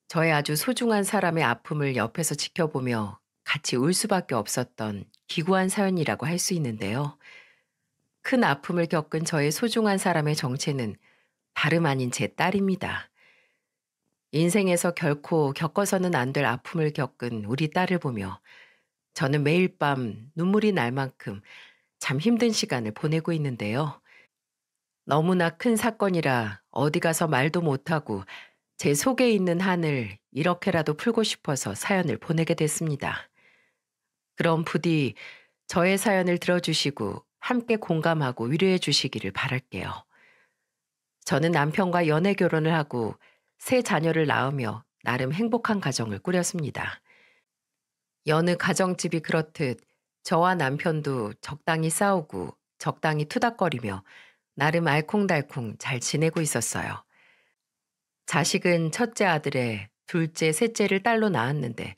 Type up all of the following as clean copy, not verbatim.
저의 아주 소중한 사람의 아픔을 옆에서 지켜보며 같이 울 수밖에 없었던 기구한 사연이라고 할 수 있는데요. 큰 아픔을 겪은 저의 소중한 사람의 정체는 다름 아닌 제 딸입니다. 인생에서 결코 겪어서는 안 될 아픔을 겪은 우리 딸을 보며 저는 매일 밤 눈물이 날 만큼 참 힘든 시간을 보내고 있는데요. 너무나 큰 사건이라 어디 가서 말도 못하고 제 속에 있는 한을 이렇게라도 풀고 싶어서 사연을 보내게 됐습니다. 그럼 부디 저의 사연을 들어주시고 함께 공감하고 위로해 주시기를 바랄게요. 저는 남편과 연애 결혼을 하고 세 자녀를 낳으며 나름 행복한 가정을 꾸렸습니다. 여느 가정집이 그렇듯 저와 남편도 적당히 싸우고 적당히 투닥거리며 나름 알콩달콩 잘 지내고 있었어요. 자식은 첫째 아들에 둘째, 셋째를 딸로 낳았는데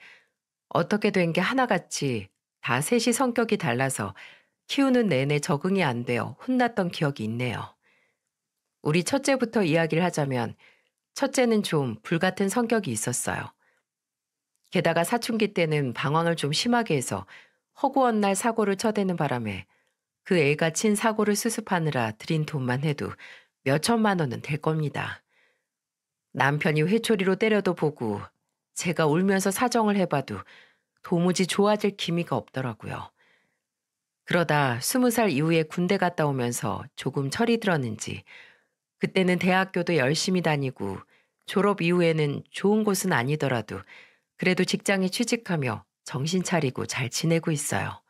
어떻게 된 게 하나같이 다 셋이 성격이 달라서 키우는 내내 적응이 안 되어 혼났던 기억이 있네요. 우리 첫째부터 이야기를 하자면 첫째는 좀 불같은 성격이 있었어요. 게다가 사춘기 때는 방황을 좀 심하게 해서 허구한 날 사고를 쳐대는 바람에 그 애가 친 사고를 수습하느라 들인 돈만 해도 몇 천만 원은 될 겁니다. 남편이 회초리로 때려도 보고 제가 울면서 사정을 해봐도 도무지 좋아질 기미가 없더라고요. 그러다 20살 이후에 군대 갔다 오면서 조금 철이 들었는지 그때는 대학교도 열심히 다니고 졸업 이후에는 좋은 곳은 아니더라도 그래도 직장에 취직하며 정신 차리고 잘 지내고 있어요.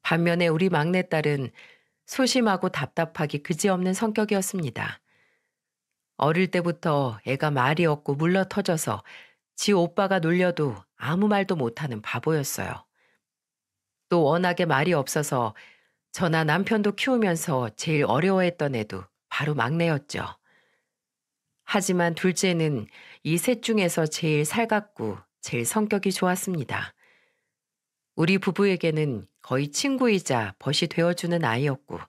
반면에 우리 막내딸은 소심하고 답답하기 그지없는 성격이었습니다. 어릴 때부터 애가 말이 없고 물러터져서 지 오빠가 놀려도 아무 말도 못하는 바보였어요. 또 워낙에 말이 없어서 저나 남편도 키우면서 제일 어려워했던 애도 바로 막내였죠. 하지만 둘째는 이 셋 중에서 제일 살갑고 제일 성격이 좋았습니다. 우리 부부에게는 거의 친구이자 벗이 되어주는 아이였고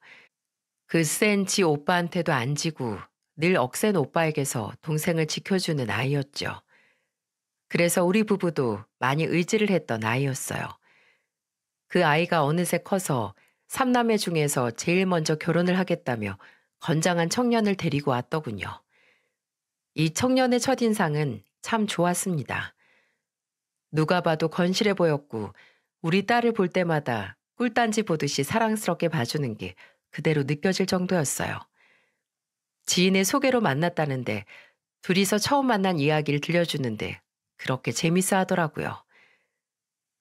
그 센 지 오빠한테도 안 지고 늘 억센 오빠에게서 동생을 지켜주는 아이였죠. 그래서 우리 부부도 많이 의지를 했던 아이였어요. 그 아이가 어느새 커서 삼남매 중에서 제일 먼저 결혼을 하겠다며 건장한 청년을 데리고 왔더군요. 이 청년의 첫인상은 참 좋았습니다. 누가 봐도 건실해 보였고 우리 딸을 볼 때마다 꿀단지 보듯이 사랑스럽게 봐주는 게 그대로 느껴질 정도였어요. 지인의 소개로 만났다는데 둘이서 처음 만난 이야기를 들려주는데 그렇게 재밌어 하더라고요.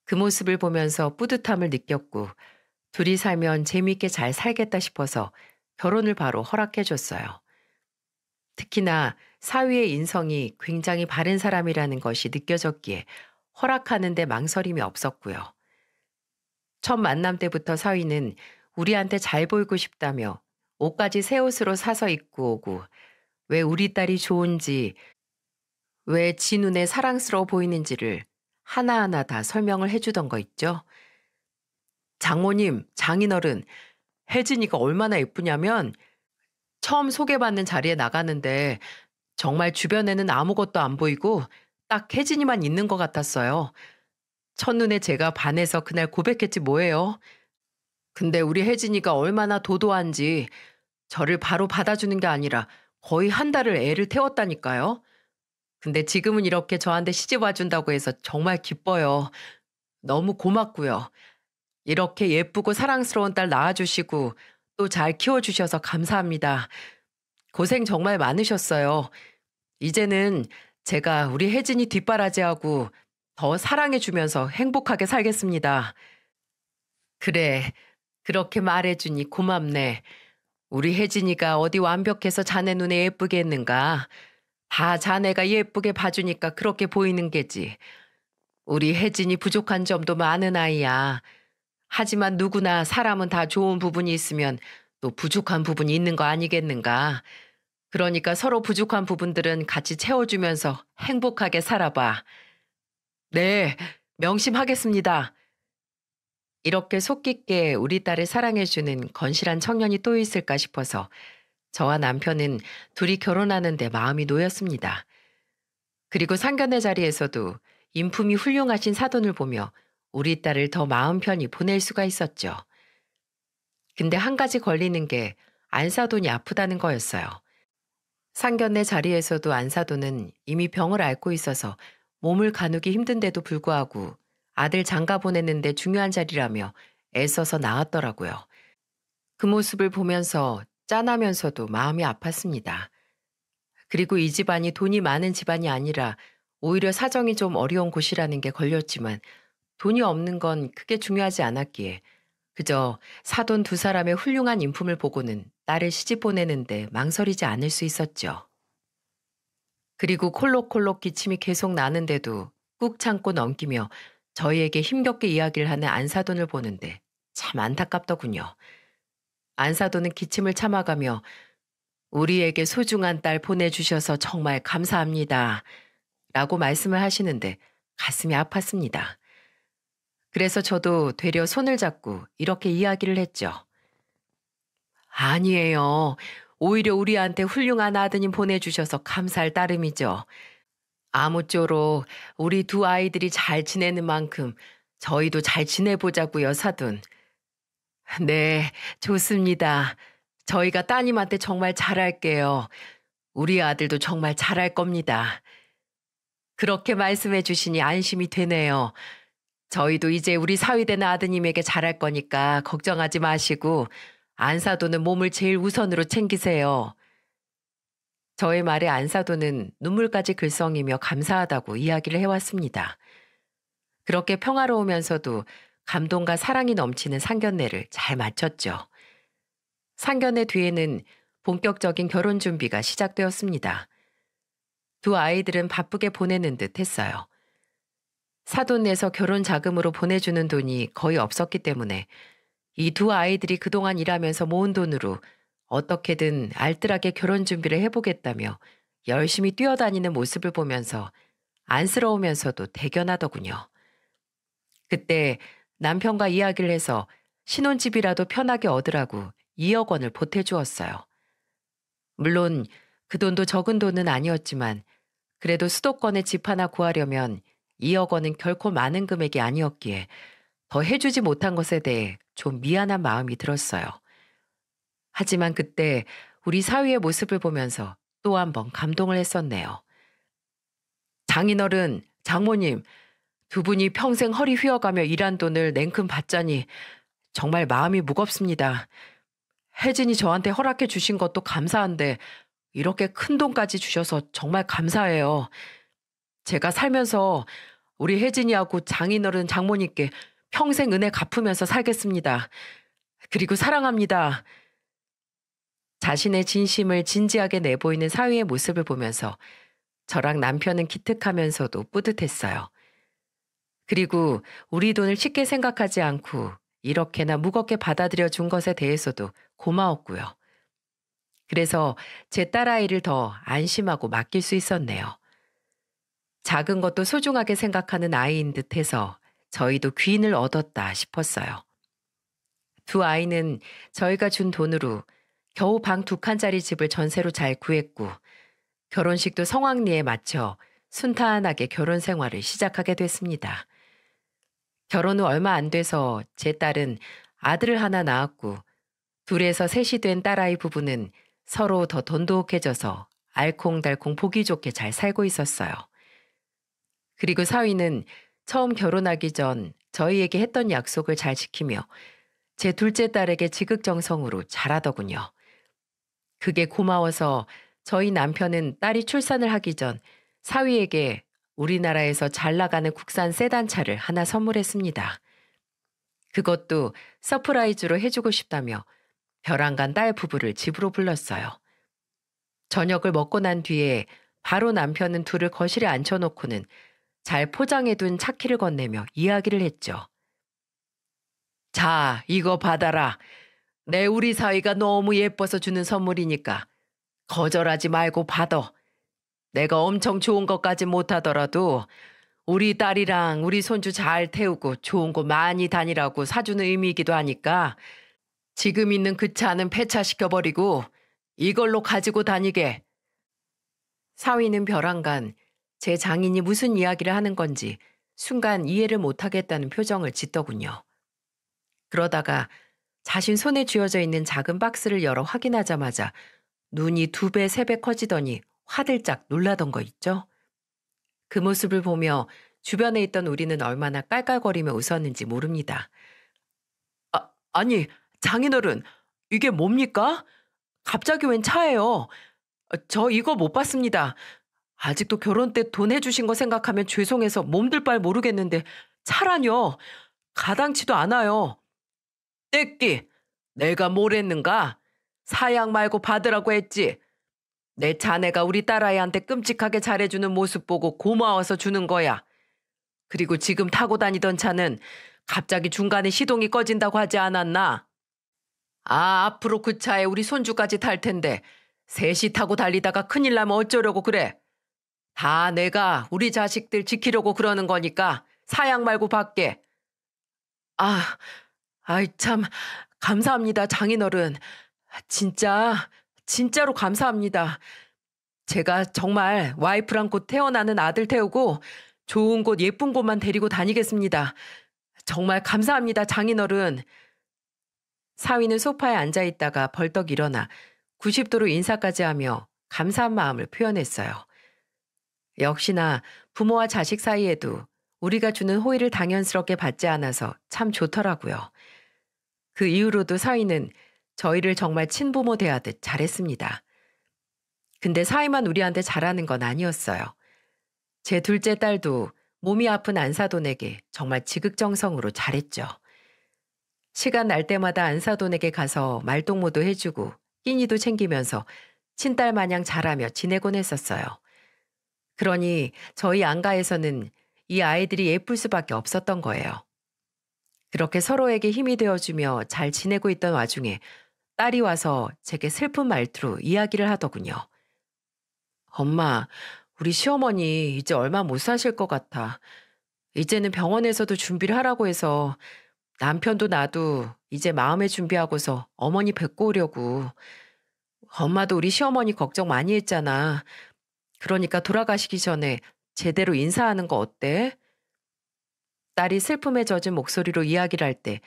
그 모습을 보면서 뿌듯함을 느꼈고 둘이 살면 재미있게 잘 살겠다 싶어서 결혼을 바로 허락해 줬어요. 특히나 사위의 인성이 굉장히 바른 사람이라는 것이 느껴졌기에 허락하는데 망설임이 없었고요. 첫 만남 때부터 사위는 우리한테 잘 보이고 싶다며 옷까지 새 옷으로 사서 입고 오고 왜 우리 딸이 좋은지 왜 지 눈에 사랑스러워 보이는지를 하나하나 다 설명을 해주던 거 있죠. 장모님, 장인어른, 혜진이가 얼마나 예쁘냐면 처음 소개받는 자리에 나가는데 정말 주변에는 아무것도 안 보이고 딱 혜진이만 있는 것 같았어요. 첫눈에 제가 반해서 그날 고백했지 뭐예요. 근데 우리 혜진이가 얼마나 도도한지 저를 바로 받아주는 게 아니라 거의 한 달을 애를 태웠다니까요. 근데 지금은 이렇게 저한테 시집 와준다고 해서 정말 기뻐요. 너무 고맙고요. 이렇게 예쁘고 사랑스러운 딸 낳아주시고 또 잘 키워주셔서 감사합니다. 고생 정말 많으셨어요. 이제는 제가 우리 혜진이 뒷바라지하고 더 사랑해주면서 행복하게 살겠습니다. 그래, 그렇게 말해주니 고맙네. 우리 혜진이가 어디 완벽해서 자네 눈에 예쁘게 했는가? 다 자네가 예쁘게 봐주니까 그렇게 보이는 게지. 우리 혜진이 부족한 점도 많은 아이야. 하지만 누구나 사람은 다 좋은 부분이 있으면 또 부족한 부분이 있는 거 아니겠는가? 그러니까 서로 부족한 부분들은 같이 채워주면서 행복하게 살아봐. 네, 명심하겠습니다. 이렇게 속 깊게 우리 딸을 사랑해주는 건실한 청년이 또 있을까 싶어서 저와 남편은 둘이 결혼하는데 마음이 놓였습니다. 그리고 상견례 자리에서도 인품이 훌륭하신 사돈을 보며 우리 딸을 더 마음 편히 보낼 수가 있었죠. 근데 한 가지 걸리는 게 안사돈이 아프다는 거였어요. 상견례 자리에서도 안사돈은 이미 병을 앓고 있어서 몸을 가누기 힘든데도 불구하고 아들 장가 보내는데 중요한 자리라며 애써서 나왔더라고요. 그 모습을 보면서 짠하면서도 마음이 아팠습니다. 그리고 이 집안이 돈이 많은 집안이 아니라 오히려 사정이 좀 어려운 곳이라는 게 걸렸지만 돈이 없는 건 크게 중요하지 않았기에 그저 사돈 두 사람의 훌륭한 인품을 보고는 딸을 시집 보내는데 망설이지 않을 수 있었죠. 그리고 콜록콜록 기침이 계속 나는데도 꾹 참고 넘기며 저희에게 힘겹게 이야기를 하는 안사돈을 보는데 참 안타깝더군요. 안사돈은 기침을 참아가며 우리에게 소중한 딸 보내주셔서 정말 감사합니다. 라고 말씀을 하시는데 가슴이 아팠습니다. 그래서 저도 되려 손을 잡고 이렇게 이야기를 했죠. 아니에요. 오히려 우리한테 훌륭한 아드님 보내주셔서 감사할 따름이죠. 아무쪼록 우리 두 아이들이 잘 지내는 만큼 저희도 잘 지내보자고요, 사돈. 네, 좋습니다. 저희가 따님한테 정말 잘할게요. 우리 아들도 정말 잘할 겁니다. 그렇게 말씀해 주시니 안심이 되네요. 저희도 이제 우리 사위되는 아드님에게 잘할 거니까 걱정하지 마시고 안사도는 몸을 제일 우선으로 챙기세요. 저의 말에 안사도는 눈물까지 글썽이며 감사하다고 이야기를 해왔습니다. 그렇게 평화로우면서도 감동과 사랑이 넘치는 상견례를 잘 마쳤죠. 상견례 뒤에는 본격적인 결혼 준비가 시작되었습니다. 두 아이들은 바쁘게 보내는 듯 했어요. 사돈 내서 결혼 자금으로 보내주는 돈이 거의 없었기 때문에 이 두 아이들이 그동안 일하면서 모은 돈으로 어떻게든 알뜰하게 결혼 준비를 해보겠다며 열심히 뛰어다니는 모습을 보면서 안쓰러우면서도 대견하더군요. 그때 남편과 이야기를 해서 신혼집이라도 편하게 얻으라고 2억 원을 보태주었어요. 물론 그 돈도 적은 돈은 아니었지만 그래도 수도권에 집 하나 구하려면 2억 원은 결코 많은 금액이 아니었기에 더 해주지 못한 것에 대해 좀 미안한 마음이 들었어요. 하지만 그때 우리 사위의 모습을 보면서 또 한 번 감동을 했었네요. 장인어른, 장모님, 두 분이 평생 허리 휘어가며 일한 돈을 냉큼 받자니 정말 마음이 무겁습니다. 혜진이 저한테 허락해 주신 것도 감사한데 이렇게 큰 돈까지 주셔서 정말 감사해요. 제가 살면서 우리 혜진이하고 장인어른 장모님께 평생 은혜 갚으면서 살겠습니다. 그리고 사랑합니다. 자신의 진심을 진지하게 내보이는 사위의 모습을 보면서 저랑 남편은 기특하면서도 뿌듯했어요. 그리고 우리 돈을 쉽게 생각하지 않고 이렇게나 무겁게 받아들여 준 것에 대해서도 고마웠고요. 그래서 제 딸아이를 더 안심하고 맡길 수 있었네요. 작은 것도 소중하게 생각하는 아이인 듯해서 저희도 귀인을 얻었다 싶었어요. 두 아이는 저희가 준 돈으로 겨우 방 2칸짜리 집을 전세로 잘 구했고 결혼식도 성황리에 맞춰 순탄하게 결혼 생활을 시작하게 됐습니다. 결혼 후 얼마 안 돼서 제 딸은 아들을 하나 낳았고 둘에서 셋이 된 딸아이 부부는 서로 더 돈독해져서 알콩달콩 보기 좋게 잘 살고 있었어요. 그리고 사위는 처음 결혼하기 전 저희에게 했던 약속을 잘 지키며 제 둘째 딸에게 지극정성으로 잘하더군요. 그게 고마워서 저희 남편은 딸이 출산을 하기 전 사위에게 우리나라에서 잘 나가는 국산 세단차를 하나 선물했습니다. 그것도 서프라이즈로 해주고 싶다며 벼랑간 딸 부부를 집으로 불렀어요. 저녁을 먹고 난 뒤에 바로 남편은 둘을 거실에 앉혀놓고는 잘 포장해둔 차키를 건네며 이야기를 했죠. 자, 이거 받아라. 내 우리 사위가 너무 예뻐서 주는 선물이니까 거절하지 말고 받아. 내가 엄청 좋은 것까지 못하더라도 우리 딸이랑 우리 손주 잘 태우고 좋은 곳 많이 다니라고 사주는 의미이기도 하니까 지금 있는 그 차는 폐차시켜버리고 이걸로 가지고 다니게. 사위는 벼랑간 제 장인이 무슨 이야기를 하는 건지 순간 이해를 못하겠다는 표정을 짓더군요. 그러다가 자신 손에 쥐어져 있는 작은 박스를 열어 확인하자마자 눈이 2배, 3배 커지더니 화들짝 놀라던 거 있죠? 그 모습을 보며 주변에 있던 우리는 얼마나 깔깔거리며 웃었는지 모릅니다. 아니, 장인어른, 이게 뭡니까? 갑자기 웬 차예요? 저 이거 못 봤습니다. 아직도 결혼 때 돈 해주신 거 생각하면 죄송해서 몸둘 바를 모르겠는데 차라뇨. 가당치도 않아요. 떼끼, 내가 뭘 했는가? 사양 말고 받으라고 했지. 내 자네가 우리 딸아이한테 끔찍하게 잘해주는 모습 보고 고마워서 주는 거야. 그리고 지금 타고 다니던 차는 갑자기 중간에 시동이 꺼진다고 하지 않았나? 앞으로 그 차에 우리 손주까지 탈 텐데 셋이 타고 달리다가 큰일 나면 어쩌려고 그래? 다 내가 우리 자식들 지키려고 그러는 거니까 사양 말고 받게. 아이 참 감사합니다, 장인어른. 진짜로 감사합니다. 제가 정말 와이프랑 곧 태어나는 아들 태우고 좋은 곳 예쁜 곳만 데리고 다니겠습니다. 정말 감사합니다, 장인어른. 사위는 소파에 앉아 있다가 벌떡 일어나 90도로 인사까지 하며 감사한 마음을 표현했어요. 역시나 부모와 자식 사이에도 우리가 주는 호의를 당연스럽게 받지 않아서 참 좋더라고요. 그 이후로도 사위는 저희를 정말 친부모 대하듯 잘했습니다. 근데 사위만 우리한테 잘하는 건 아니었어요. 제 둘째 딸도 몸이 아픈 안사돈에게 정말 지극정성으로 잘했죠. 시간 날 때마다 안사돈에게 가서 말동무도 해주고 끼니도 챙기면서 친딸 마냥 잘하며 지내곤 했었어요. 그러니 저희 안가에서는 이 아이들이 예쁠 수밖에 없었던 거예요. 그렇게 서로에게 힘이 되어주며 잘 지내고 있던 와중에 딸이 와서 제게 슬픈 말투로 이야기를 하더군요. 엄마, 우리 시어머니 이제 얼마 못 사실 것 같아. 이제는 병원에서도 준비를 하라고 해서 남편도 나도 이제 마음의 준비하고서 어머니 뵙고 오려고. 엄마도 우리 시어머니 걱정 많이 했잖아. 그러니까 돌아가시기 전에 제대로 인사하는 거 어때? 딸이 슬픔에 젖은 목소리로 이야기를 할 때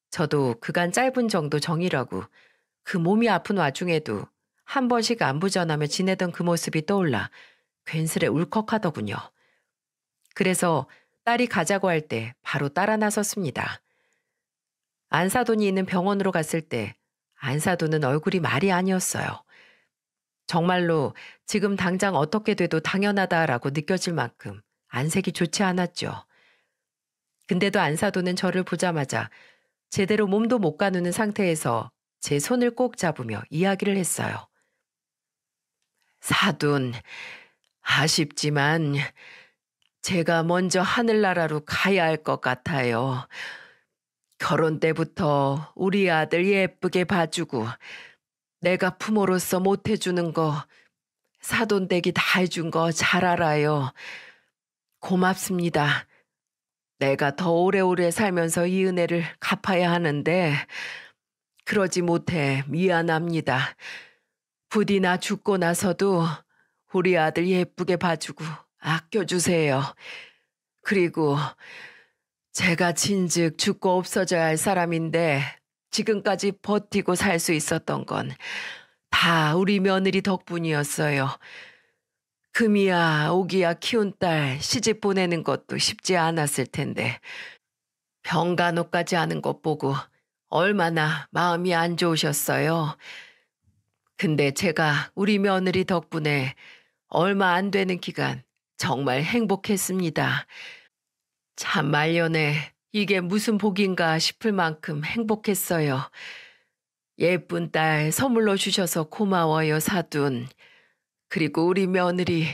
저도 그간 짧은 정도 정이라고 그 몸이 아픈 와중에도 한 번씩 안부 전하며 지내던 그 모습이 떠올라 괜스레 울컥하더군요. 그래서 딸이 가자고 할 때 바로 따라 나섰습니다. 안사돈이 있는 병원으로 갔을 때 안사돈은 얼굴이 말이 아니었어요. 정말로 지금 당장 어떻게 돼도 당연하다라고 느껴질 만큼 안색이 좋지 않았죠. 근데도 안사돈은 저를 보자마자 제대로 몸도 못 가누는 상태에서 제 손을 꼭 잡으며 이야기를 했어요. 사돈, 아쉽지만 제가 먼저 하늘나라로 가야 할 것 같아요. 결혼 때부터 우리 아들 예쁘게 봐주고 내가 부모로서 못 해주는 거 사돈댁이 다 해준 거 잘 알아요. 고맙습니다. 내가 더 오래오래 살면서 이 은혜를 갚아야 하는데 그러지 못해 미안합니다. 부디 나 죽고 나서도 우리 아들 예쁘게 봐주고 아껴주세요. 그리고 제가 진즉 죽고 없어져야 할 사람인데 지금까지 버티고 살 수 있었던 건 다 우리 며느리 덕분이었어요. 금이야 오기야 키운 딸 시집 보내는 것도 쉽지 않았을 텐데 병간호까지 하는 것 보고 얼마나 마음이 안 좋으셨어요. 근데 제가 우리 며느리 덕분에 얼마 안 되는 기간 정말 행복했습니다. 참 말년에 이게 무슨 복인가 싶을 만큼 행복했어요. 예쁜 딸 선물로 주셔서 고마워요, 사돈. 그리고 우리 며느리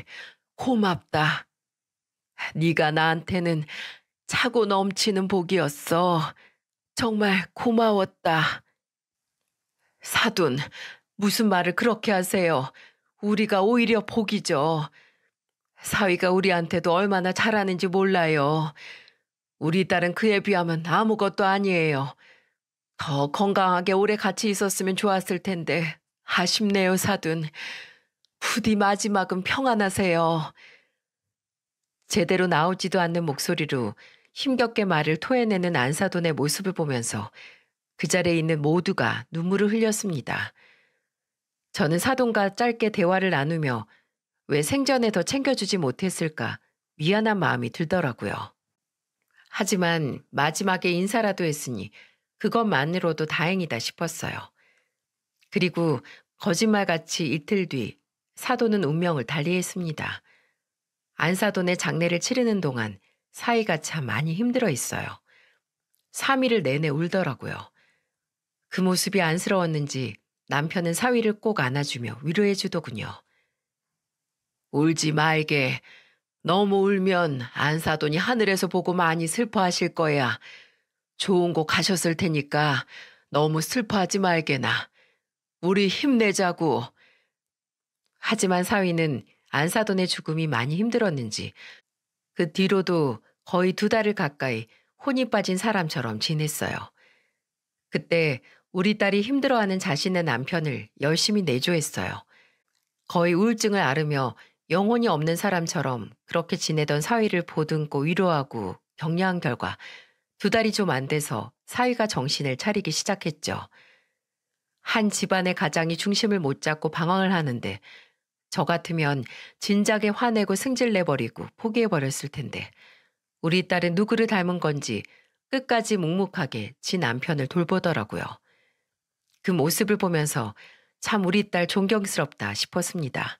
고맙다. 네가 나한테는 차고 넘치는 복이었어. 정말 고마웠다. 사돈, 무슨 말을 그렇게 하세요. 우리가 오히려 복이죠. 사위가 우리한테도 얼마나 잘하는지 몰라요. 우리 딸은 그에 비하면 아무것도 아니에요. 더 건강하게 오래 같이 있었으면 좋았을 텐데 아쉽네요, 사돈. 부디 마지막은 평안하세요. 제대로 나오지도 않는 목소리로 힘겹게 말을 토해내는 안사돈의 모습을 보면서 그 자리에 있는 모두가 눈물을 흘렸습니다. 저는 사돈과 짧게 대화를 나누며 왜 생전에 더 챙겨주지 못했을까 미안한 마음이 들더라고요. 하지만 마지막에 인사라도 했으니 그것만으로도 다행이다 싶었어요. 그리고 거짓말같이 이틀 뒤 사돈은 운명을 달리했습니다. 안사돈의 장례를 치르는 동안 사이가 참 많이 힘들어 있어요. 3일을 내내 울더라고요. 그 모습이 안쓰러웠는지 남편은 사위를 꼭 안아주며 위로해 주더군요. 울지 말게. 너무 울면 안사돈이 하늘에서 보고 많이 슬퍼하실 거야. 좋은 곳 가셨을 테니까 너무 슬퍼하지 말게나. 우리 힘내자고. 하지만 사위는 안사돈의 죽음이 많이 힘들었는지 그 뒤로도 거의 2달을 가까이 혼이 빠진 사람처럼 지냈어요. 그때 우리 딸이 힘들어하는 자신의 남편을 열심히 내조했어요. 거의 우울증을 앓으며 영혼이 없는 사람처럼 그렇게 지내던 사위를 보듬고 위로하고 격려한 결과 2달이 좀 안 돼서 사위가 정신을 차리기 시작했죠. 한 집안의 가장이 중심을 못 잡고 방황을 하는데 저 같으면 진작에 화내고 승질내버리고 포기해버렸을 텐데 우리 딸은 누구를 닮은 건지 끝까지 묵묵하게 지 남편을 돌보더라고요. 그 모습을 보면서 참 우리 딸 존경스럽다 싶었습니다.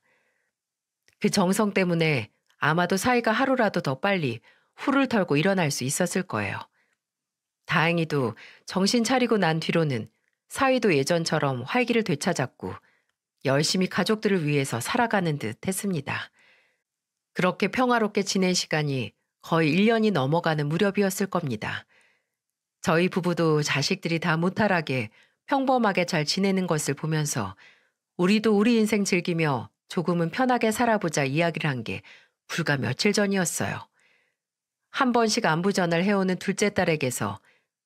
그 정성 때문에 아마도 사위가 하루라도 더 빨리 후를 털고 일어날 수 있었을 거예요. 다행히도 정신 차리고 난 뒤로는 사위도 예전처럼 활기를 되찾았고 열심히 가족들을 위해서 살아가는 듯 했습니다. 그렇게 평화롭게 지낸 시간이 거의 1년이 넘어가는 무렵이었을 겁니다. 저희 부부도 자식들이 다 무탈하게 평범하게 잘 지내는 것을 보면서 우리도 우리 인생 즐기며 조금은 편하게 살아보자 이야기를 한 게 불과 며칠 전이었어요. 한 번씩 안부 전화를 해오는 둘째 딸에게서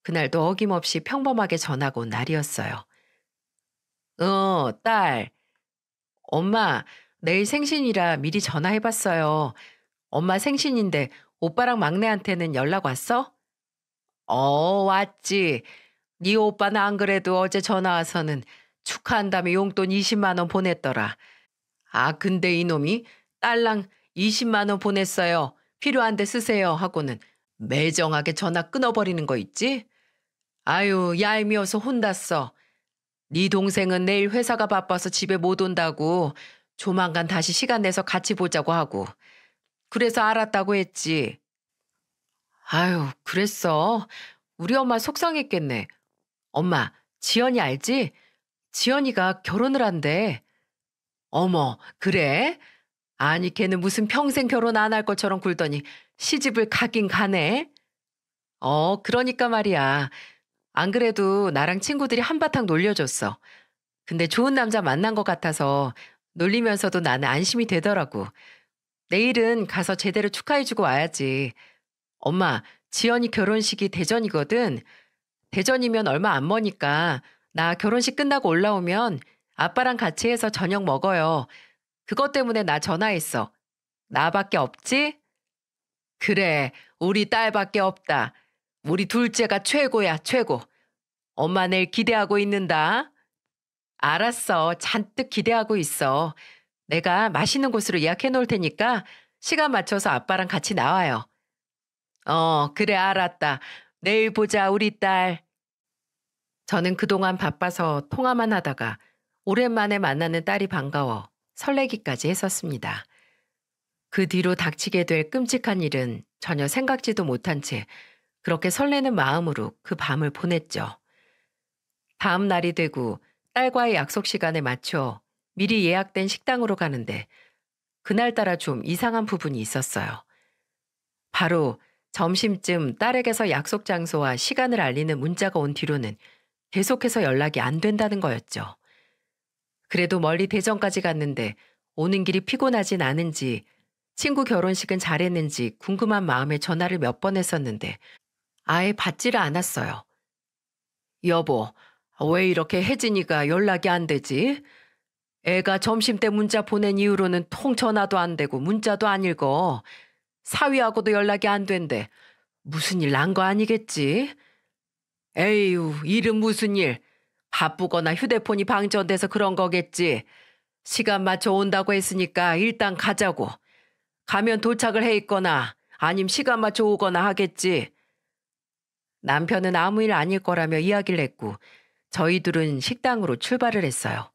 그날도 어김없이 평범하게 전화가 온 날이었어요. 딸. 엄마, 내일 생신이라 미리 전화해봤어요. 엄마 생신인데 오빠랑 막내한테는 연락 왔어? 왔지. 네 오빠는 안 그래도 어제 전화 와서는 축하한다며 용돈 20만 원 보냈더라. 근데 이놈이 딸랑 20만 원 보냈어요. 필요한데 쓰세요 하고는 매정하게 전화 끊어버리는 거 있지? 아유, 얄미워서 혼났어. 네 동생은 내일 회사가 바빠서 집에 못 온다고 조만간 다시 시간 내서 같이 보자고 하고. 그래서 알았다고 했지. 아유, 그랬어. 우리 엄마 속상했겠네. 엄마, 지연이 알지? 지연이가 결혼을 한대. 어머, 그래? 아니, 걔는 무슨 평생 결혼 안 할 것처럼 굴더니 시집을 가긴 가네? 그러니까 말이야. 안 그래도 나랑 친구들이 한바탕 놀려줬어. 근데 좋은 남자 만난 것 같아서 놀리면서도 나는 안심이 되더라고. 내일은 가서 제대로 축하해주고 와야지. 엄마, 지연이 결혼식이 대전이거든. 대전이면 얼마 안 머니까 나 결혼식 끝나고 올라오면 아빠랑 같이 해서 저녁 먹어요. 그것 때문에 나 전화했어. 나밖에 없지? 그래, 우리 딸밖에 없다. 우리 둘째가 최고야, 최고. 엄마 내일 기대하고 있는다. 알았어, 잔뜩 기대하고 있어. 내가 맛있는 곳으로 예약해 놓을 테니까 시간 맞춰서 아빠랑 같이 나와요. 그래, 알았다. 내일 보자, 우리 딸. 저는 그동안 바빠서 통화만 하다가 오랜만에 만나는 딸이 반가워 설레기까지 했었습니다. 그 뒤로 닥치게 될 끔찍한 일은 전혀 생각지도 못한 채 그렇게 설레는 마음으로 그 밤을 보냈죠. 다음 날이 되고 딸과의 약속 시간에 맞춰 미리 예약된 식당으로 가는데 그날따라 좀 이상한 부분이 있었어요. 바로 점심쯤 딸에게서 약속 장소와 시간을 알리는 문자가 온 뒤로는 계속해서 연락이 안 된다는 거였죠. 그래도 멀리 대전까지 갔는데 오는 길이 피곤하진 않은지 친구 결혼식은 잘했는지 궁금한 마음에 전화를 몇 번 했었는데 아예 받지를 않았어요. 여보, 왜 이렇게 혜진이가 연락이 안 되지? 애가 점심 때 문자 보낸 이후로는 통 전화도 안 되고 문자도 안 읽어. 사위하고도 연락이 안 된대. 무슨 일 난 거 아니겠지? 에휴, 일은 무슨 일. 바쁘거나 휴대폰이 방전돼서 그런 거겠지. 시간 맞춰 온다고 했으니까 일단 가자고. 가면 도착을 해 있거나 아님 시간 맞춰 오거나 하겠지. 남편은 아무 일 아닐 거라며 이야기를 했고 저희 둘은 식당으로 출발을 했어요.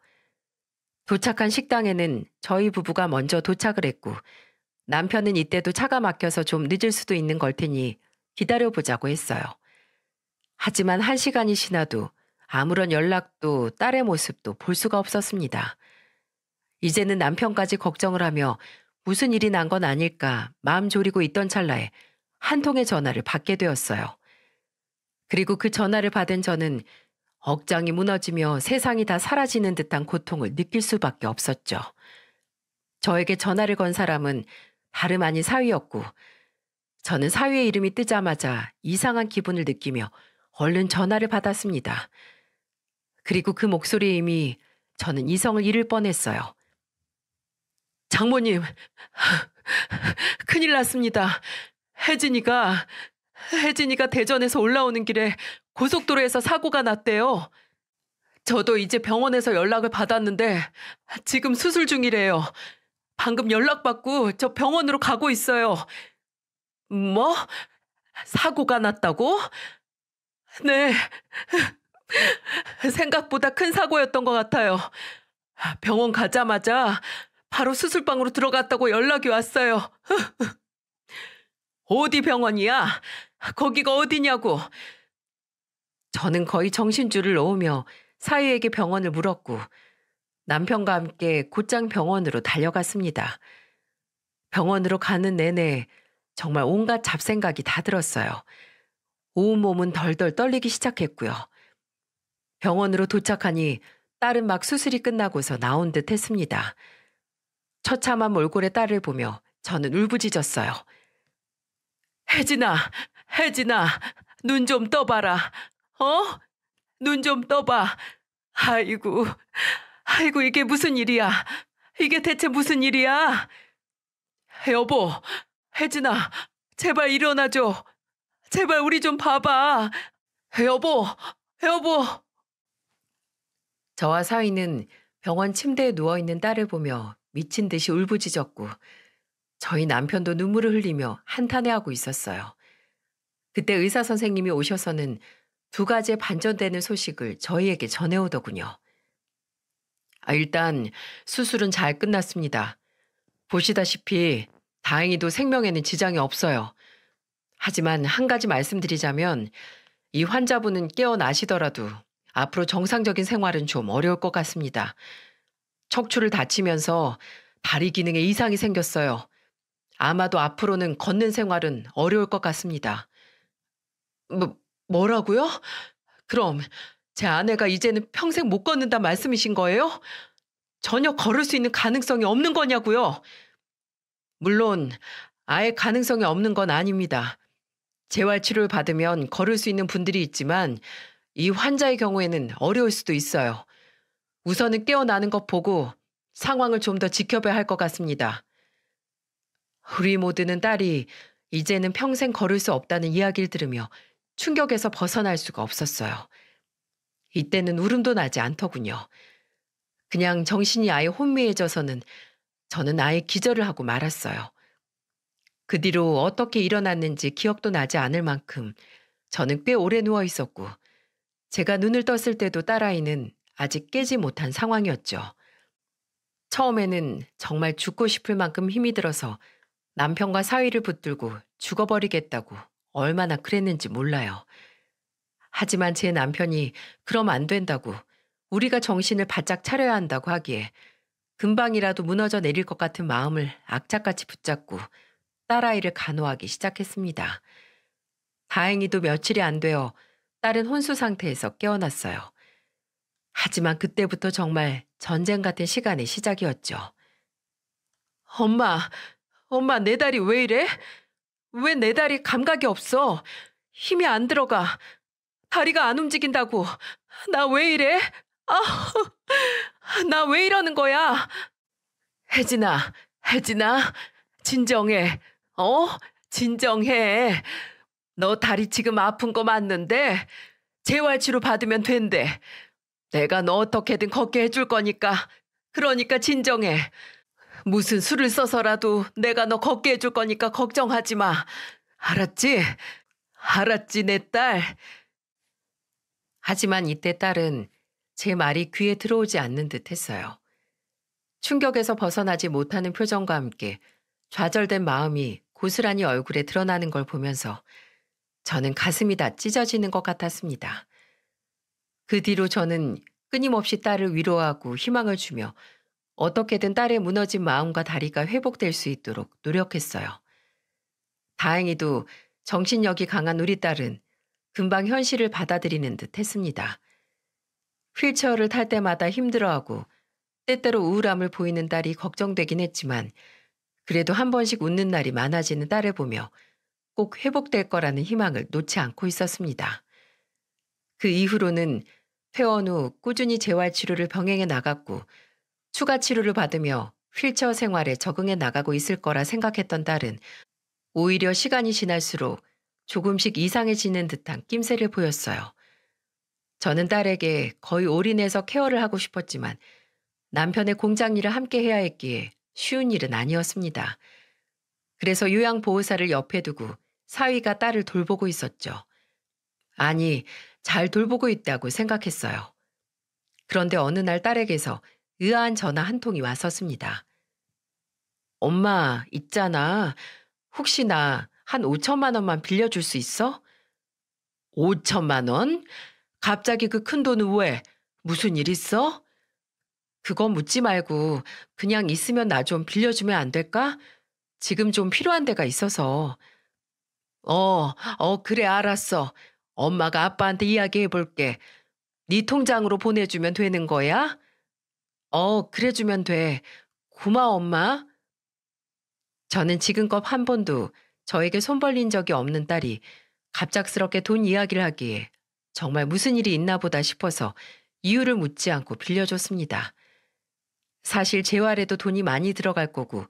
도착한 식당에는 저희 부부가 먼저 도착을 했고 남편은 이때도 차가 막혀서 좀 늦을 수도 있는 걸 테니 기다려보자고 했어요. 하지만 1시간이 지나도 아무런 연락도 딸의 모습도 볼 수가 없었습니다. 이제는 남편까지 걱정을 하며 무슨 일이 난 건 아닐까 마음 졸이고 있던 찰나에 한 통의 전화를 받게 되었어요. 그리고 그 전화를 받은 저는 억장이 무너지며 세상이 다 사라지는 듯한 고통을 느낄 수밖에 없었죠. 저에게 전화를 건 사람은 다름 아닌 사위였고 저는 사위의 이름이 뜨자마자 이상한 기분을 느끼며 얼른 전화를 받았습니다. 그리고 그 목소리에 이미 저는 이성을 잃을 뻔했어요. 장모님, 큰일 났습니다. 혜진이가 대전에서 올라오는 길에 고속도로에서 사고가 났대요. 저도 이제 병원에서 연락을 받았는데 지금 수술 중이래요. 방금 연락받고 저 병원으로 가고 있어요. 뭐? 사고가 났다고? 네. 생각보다 큰 사고였던 것 같아요. 병원 가자마자 바로 수술방으로 들어갔다고 연락이 왔어요. 어디 병원이야? 거기가 어디냐고. 저는 거의 정신줄을 놓으며 사위에게 병원을 물었고 남편과 함께 곧장 병원으로 달려갔습니다. 병원으로 가는 내내 정말 온갖 잡생각이 다 들었어요. 온몸은 덜덜 떨리기 시작했고요. 병원으로 도착하니 딸은 막 수술이 끝나고서 나온 듯 했습니다. 처참한 몰골의 딸을 보며 저는 울부짖었어요. 혜진아, 눈 좀 떠봐라. 눈 좀 떠봐. 아이고, 이게 무슨 일이야. 이게 대체 무슨 일이야. 여보, 혜진아, 제발 일어나줘. 제발 우리 좀 봐봐. 여보. 저와 사위는 병원 침대에 누워있는 딸을 보며 미친 듯이 울부짖었고 저희 남편도 눈물을 흘리며 한탄해하고 있었어요. 그때 의사 선생님이 오셔서는 2가지의 반전되는 소식을 저희에게 전해오더군요. 일단 수술은 잘 끝났습니다. 보시다시피 다행히도 생명에는 지장이 없어요. 하지만 한 가지 말씀드리자면 이 환자분은 깨어나시더라도 앞으로 정상적인 생활은 좀 어려울 것 같습니다. 척추를 다치면서 다리 기능에 이상이 생겼어요. 아마도 앞으로는 걷는 생활은 어려울 것 같습니다. 뭐라고요? 그럼 제 아내가 이제는 평생 못 걷는다 말씀이신 거예요? 전혀 걸을 수 있는 가능성이 없는 거냐고요? 물론 아예 가능성이 없는 건 아닙니다. 재활치료를 받으면 걸을 수 있는 분들이 있지만 이 환자의 경우에는 어려울 수도 있어요. 우선은 깨어나는 것 보고 상황을 좀 더 지켜봐야 할 것 같습니다. 우리 모두는 딸이 이제는 평생 걸을 수 없다는 이야기를 들으며 충격에서 벗어날 수가 없었어요. 이때는 울음도 나지 않더군요. 그냥 정신이 아예 혼미해져서는 저는 아예 기절을 하고 말았어요. 그 뒤로 어떻게 일어났는지 기억도 나지 않을 만큼 저는 꽤 오래 누워 있었고 제가 눈을 떴을 때도 딸아이는 아직 깨지 못한 상황이었죠. 처음에는 정말 죽고 싶을 만큼 힘이 들어서 남편과 사위를 붙들고 죽어버리겠다고 얼마나 그랬는지 몰라요. 하지만 제 남편이 그럼 안 된다고 우리가 정신을 바짝 차려야 한다고 하기에 금방이라도 무너져 내릴 것 같은 마음을 악착같이 붙잡고 딸아이를 간호하기 시작했습니다. 다행히도 며칠이 안 되어 딸은 혼수 상태에서 깨어났어요. 하지만 그때부터 정말 전쟁 같은 시간의 시작이었죠. 엄마 내 다리 왜 이래? 왜 내 다리 감각이 없어? 힘이 안 들어가. 다리가 안 움직인다고. 나 왜 이래? 나 왜 이러는 거야? 혜진아, 진정해. 어? 진정해. 너 다리 지금 아픈 거 맞는데 재활치료 받으면 된대. 내가 너 어떻게든 걷게 해줄 거니까. 그러니까 진정해. 무슨 수를 써서라도 내가 너 걷게 해줄 거니까 걱정하지 마. 알았지? 알았지, 내 딸. 하지만 이때 딸은 제 말이 귀에 들어오지 않는 듯 했어요. 충격에서 벗어나지 못하는 표정과 함께 좌절된 마음이 고스란히 얼굴에 드러나는 걸 보면서 저는 가슴이 다 찢어지는 것 같았습니다. 그 뒤로 저는 끊임없이 딸을 위로하고 희망을 주며 어떻게든 딸의 무너진 마음과 다리가 회복될 수 있도록 노력했어요. 다행히도 정신력이 강한 우리 딸은 금방 현실을 받아들이는 듯 했습니다. 휠체어를 탈 때마다 힘들어하고 때때로 우울함을 보이는 딸이 걱정되긴 했지만 그래도 한 번씩 웃는 날이 많아지는 딸을 보며 꼭 회복될 거라는 희망을 놓지 않고 있었습니다. 그 이후로는 퇴원 후 꾸준히 재활치료를 병행해 나갔고 추가 치료를 받으며 휠체어 생활에 적응해 나가고 있을 거라 생각했던 딸은 오히려 시간이 지날수록 조금씩 이상해지는 듯한 낌새를 보였어요. 저는 딸에게 거의 올인해서 케어를 하고 싶었지만 남편의 공장 일을 함께 해야 했기에 쉬운 일은 아니었습니다. 그래서 요양보호사를 옆에 두고 사위가 딸을 돌보고 있었죠. 아니, 잘 돌보고 있다고 생각했어요. 그런데 어느 날 딸에게서 의아한 전화 한 통이 왔었습니다. 엄마, 있잖아. 혹시 나 한 5천만 원만 빌려줄 수 있어? 5천만 원? 갑자기 그 큰 돈은 왜? 무슨 일 있어? 그건 묻지 말고 그냥 있으면 나 좀 빌려주면 안 될까? 지금 좀 필요한 데가 있어서. 그래, 알았어. 엄마가 아빠한테 이야기해 볼게. 네 통장으로 보내주면 되는 거야? 그래 주면 돼. 고마워, 엄마. 저는 지금껏 한 번도 저에게 손 벌린 적이 없는 딸이 갑작스럽게 돈 이야기를 하기에 정말 무슨 일이 있나 보다 싶어서 이유를 묻지 않고 빌려줬습니다. 사실 재활에도 돈이 많이 들어갈 거고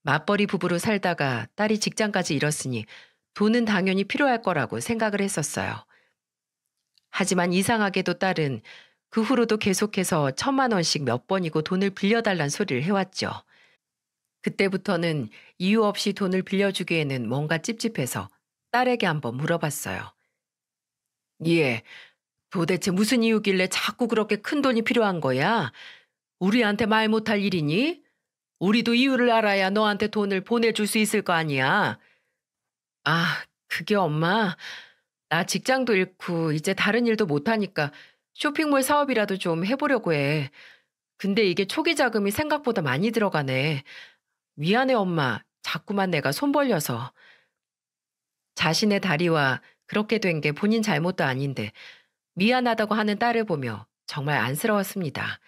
맞벌이 부부로 살다가 딸이 직장까지 잃었으니 돈은 당연히 필요할 거라고 생각을 했었어요. 하지만 이상하게도 딸은 그 후로도 계속해서 1,000만 원씩 몇 번이고 돈을 빌려달란 소리를 해왔죠. 그때부터는 이유 없이 돈을 빌려주기에는 뭔가 찝찝해서 딸에게 한번 물어봤어요. 예, 도대체 무슨 이유길래 자꾸 그렇게 큰 돈이 필요한 거야? 우리한테 말 못할 일이니? 우리도 이유를 알아야 너한테 돈을 보내줄 수 있을 거 아니야. 아, 그게 엄마. 나 직장도 잃고 이제 다른 일도 못하니까 쇼핑몰 사업이라도 좀 해보려고 해. 근데 이게 초기 자금이 생각보다 많이 들어가네. 미안해, 엄마. 자꾸만 내가 손 벌려서. 자신의 다리와 그렇게 된 게 본인 잘못도 아닌데 미안하다고 하는 딸을 보며 정말 안쓰러웠습니다.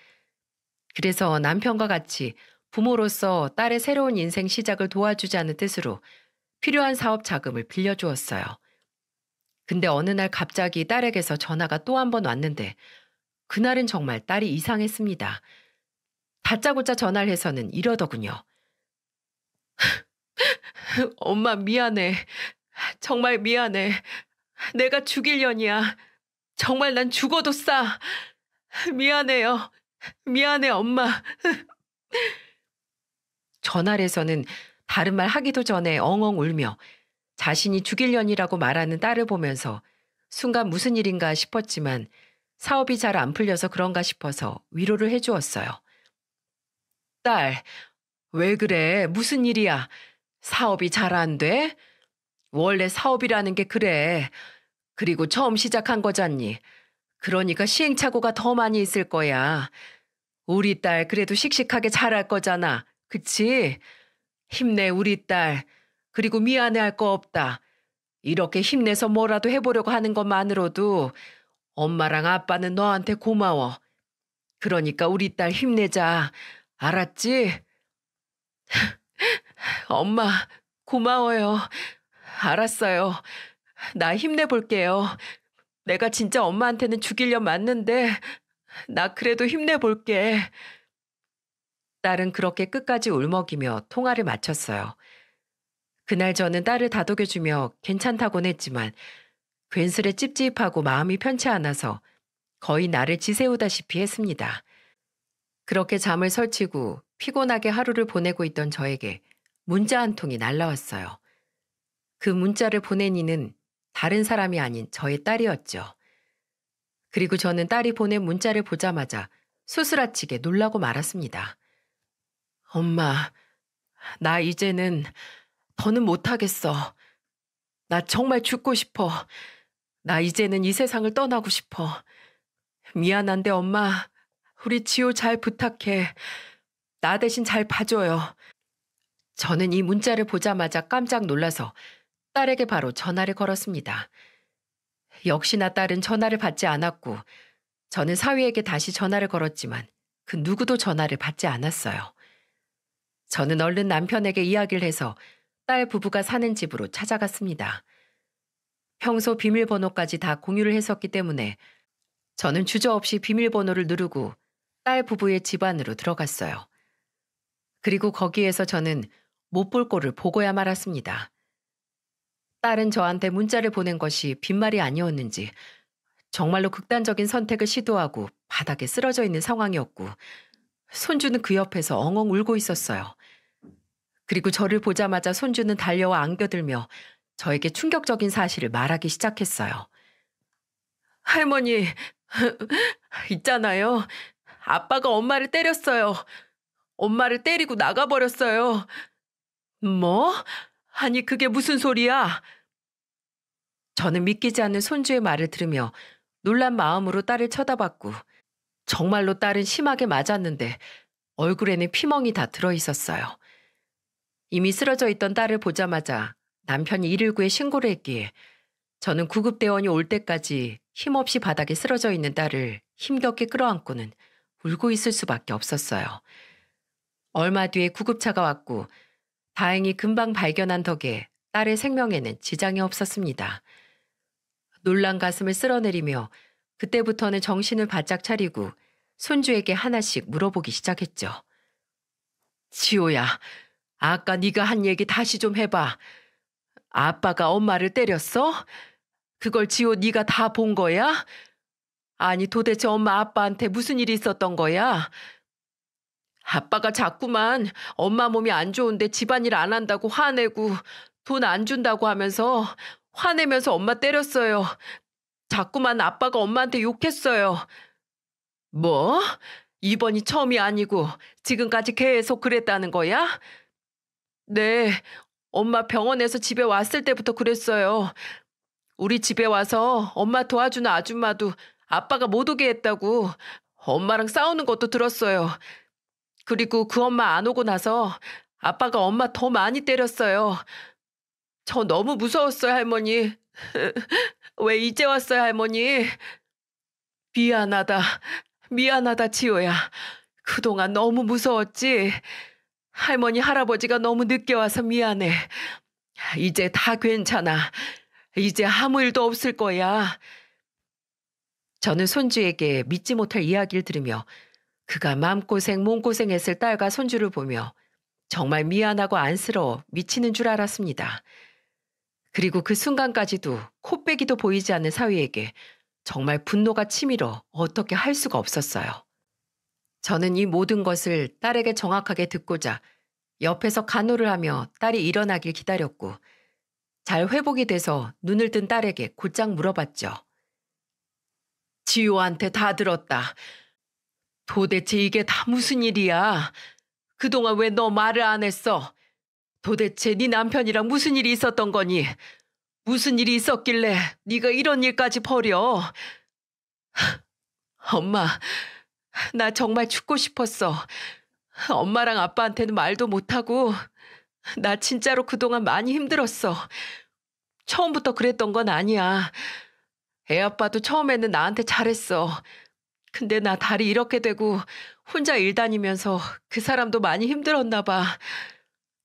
그래서 남편과 같이 부모로서 딸의 새로운 인생 시작을 도와주자는 뜻으로 필요한 사업 자금을 빌려주었어요. 근데 어느 날 갑자기 딸에게서 전화가 또 한 번 왔는데 그날은 정말 딸이 이상했습니다. 다짜고짜 전화를 해서는 이러더군요. 엄마 미안해. 정말 미안해. 내가 죽일 년이야. 정말 난 죽어도 싸. 미안해요. 미안해 엄마. 전화를 해서는 다른 말 하기도 전에 엉엉 울며 자신이 죽일 년이라고 말하는 딸을 보면서 순간 무슨 일인가 싶었지만 사업이 잘 안 풀려서 그런가 싶어서 위로를 해주었어요. 딸, 왜 그래? 무슨 일이야? 사업이 잘 안 돼? 원래 사업이라는 게 그래. 그리고 처음 시작한 거잖니. 그러니까 시행착오가 더 많이 있을 거야. 우리 딸 그래도 씩씩하게 잘할 거잖아. 그치? 힘내 우리 딸. 그리고 미안해할 거 없다. 이렇게 힘내서 뭐라도 해보려고 하는 것만으로도 엄마랑 아빠는 너한테 고마워. 그러니까 우리 딸 힘내자. 알았지? 엄마, 고마워요. 알았어요. 나 힘내볼게요. 내가 진짜 엄마한테는 죽일 년 맞는데, 나 그래도 힘내볼게. 딸은 그렇게 끝까지 울먹이며 통화를 마쳤어요. 그날 저는 딸을 다독여주며 괜찮다곤 했지만 괜스레 찝찝하고 마음이 편치 않아서 거의 나를 지새우다시피 했습니다. 그렇게 잠을 설치고 피곤하게 하루를 보내고 있던 저에게 문자 한 통이 날라왔어요. 그 문자를 보낸 이는 다른 사람이 아닌 저의 딸이었죠. 그리고 저는 딸이 보낸 문자를 보자마자 수스라치게 놀라고 말았습니다. 엄마, 나 이제는 더는 못하겠어. 나 정말 죽고 싶어. 나 이제는 이 세상을 떠나고 싶어. 미안한데 엄마, 우리 지호 잘 부탁해. 나 대신 잘 봐줘요. 저는 이 문자를 보자마자 깜짝 놀라서 딸에게 바로 전화를 걸었습니다. 역시나 딸은 전화를 받지 않았고 저는 사위에게 다시 전화를 걸었지만 그 누구도 전화를 받지 않았어요. 저는 얼른 남편에게 이야기를 해서 딸 부부가 사는 집으로 찾아갔습니다. 평소 비밀번호까지 다 공유를 했었기 때문에 저는 주저없이 비밀번호를 누르고 딸 부부의 집 안으로 들어갔어요. 그리고 거기에서 저는 못 볼 꼴을 보고야 말았습니다. 딸은 저한테 문자를 보낸 것이 빈말이 아니었는지 정말로 극단적인 선택을 시도하고 바닥에 쓰러져 있는 상황이었고 손주는 그 옆에서 엉엉 울고 있었어요. 그리고 저를 보자마자 손주는 달려와 안겨들며 저에게 충격적인 사실을 말하기 시작했어요. 할머니, 있잖아요. 아빠가 엄마를 때렸어요. 엄마를 때리고 나가버렸어요. 뭐? 아니 그게 무슨 소리야? 저는 믿기지 않는 손주의 말을 들으며 놀란 마음으로 딸을 쳐다봤고 정말로 딸은 심하게 맞았는데 얼굴에는 피멍이 다 들어있었어요. 이미 쓰러져 있던 딸을 보자마자 남편이 119에 신고를 했기에 저는 구급대원이 올 때까지 힘없이 바닥에 쓰러져 있는 딸을 힘겹게 끌어안고는 울고 있을 수밖에 없었어요. 얼마 뒤에 구급차가 왔고 다행히 금방 발견한 덕에 딸의 생명에는 지장이 없었습니다. 놀란 가슴을 쓸어내리며 그때부터는 정신을 바짝 차리고 손주에게 하나씩 물어보기 시작했죠. 지호야, 아까 네가 한 얘기 다시 좀 해봐. 아빠가 엄마를 때렸어? 그걸 지호 네가 다 본 거야? 아니 도대체 엄마 아빠한테 무슨 일이 있었던 거야? 아빠가 자꾸만 엄마 몸이 안 좋은데 집안일 안 한다고 화내고 돈 안 준다고 하면서 화내면서 엄마 때렸어요. 자꾸만 아빠가 엄마한테 욕했어요. 뭐? 이번이 처음이 아니고 지금까지 계속 그랬다는 거야? 네, 엄마 병원에서 집에 왔을 때부터 그랬어요. 우리 집에 와서 엄마 도와주는 아줌마도 아빠가 못 오게 했다고 엄마랑 싸우는 것도 들었어요. 그리고 그 엄마 안 오고 나서 아빠가 엄마 더 많이 때렸어요. 저 너무 무서웠어요, 할머니. 왜 이제 왔어요, 할머니? 미안하다. 미안하다, 지호야. 그동안 너무 무서웠지? 할머니, 할아버지가 너무 늦게 와서 미안해. 이제 다 괜찮아. 이제 아무 일도 없을 거야. 저는 손주에게 믿지 못할 이야기를 들으며 그가 마음고생 몸고생했을 딸과 손주를 보며 정말 미안하고 안쓰러워 미치는 줄 알았습니다. 그리고 그 순간까지도 코빼기도 보이지 않는 사위에게 정말 분노가 치밀어 어떻게 할 수가 없었어요. 저는 이 모든 것을 딸에게 정확하게 듣고자 옆에서 간호를 하며 딸이 일어나길 기다렸고 잘 회복이 돼서 눈을 뜬 딸에게 곧장 물어봤죠. 지효한테 다 들었다. 도대체 이게 다 무슨 일이야? 그동안 왜 너 말을 안 했어? 도대체 네 남편이랑 무슨 일이 있었던 거니? 무슨 일이 있었길래 네가 이런 일까지 벌여? 엄마, 나 정말 죽고 싶었어. 엄마랑 아빠한테는 말도 못하고 나 진짜로 그동안 많이 힘들었어. 처음부터 그랬던 건 아니야. 애 아빠도 처음에는 나한테 잘했어. 근데 나 다리 이렇게 되고 혼자 일 다니면서 그 사람도 많이 힘들었나 봐.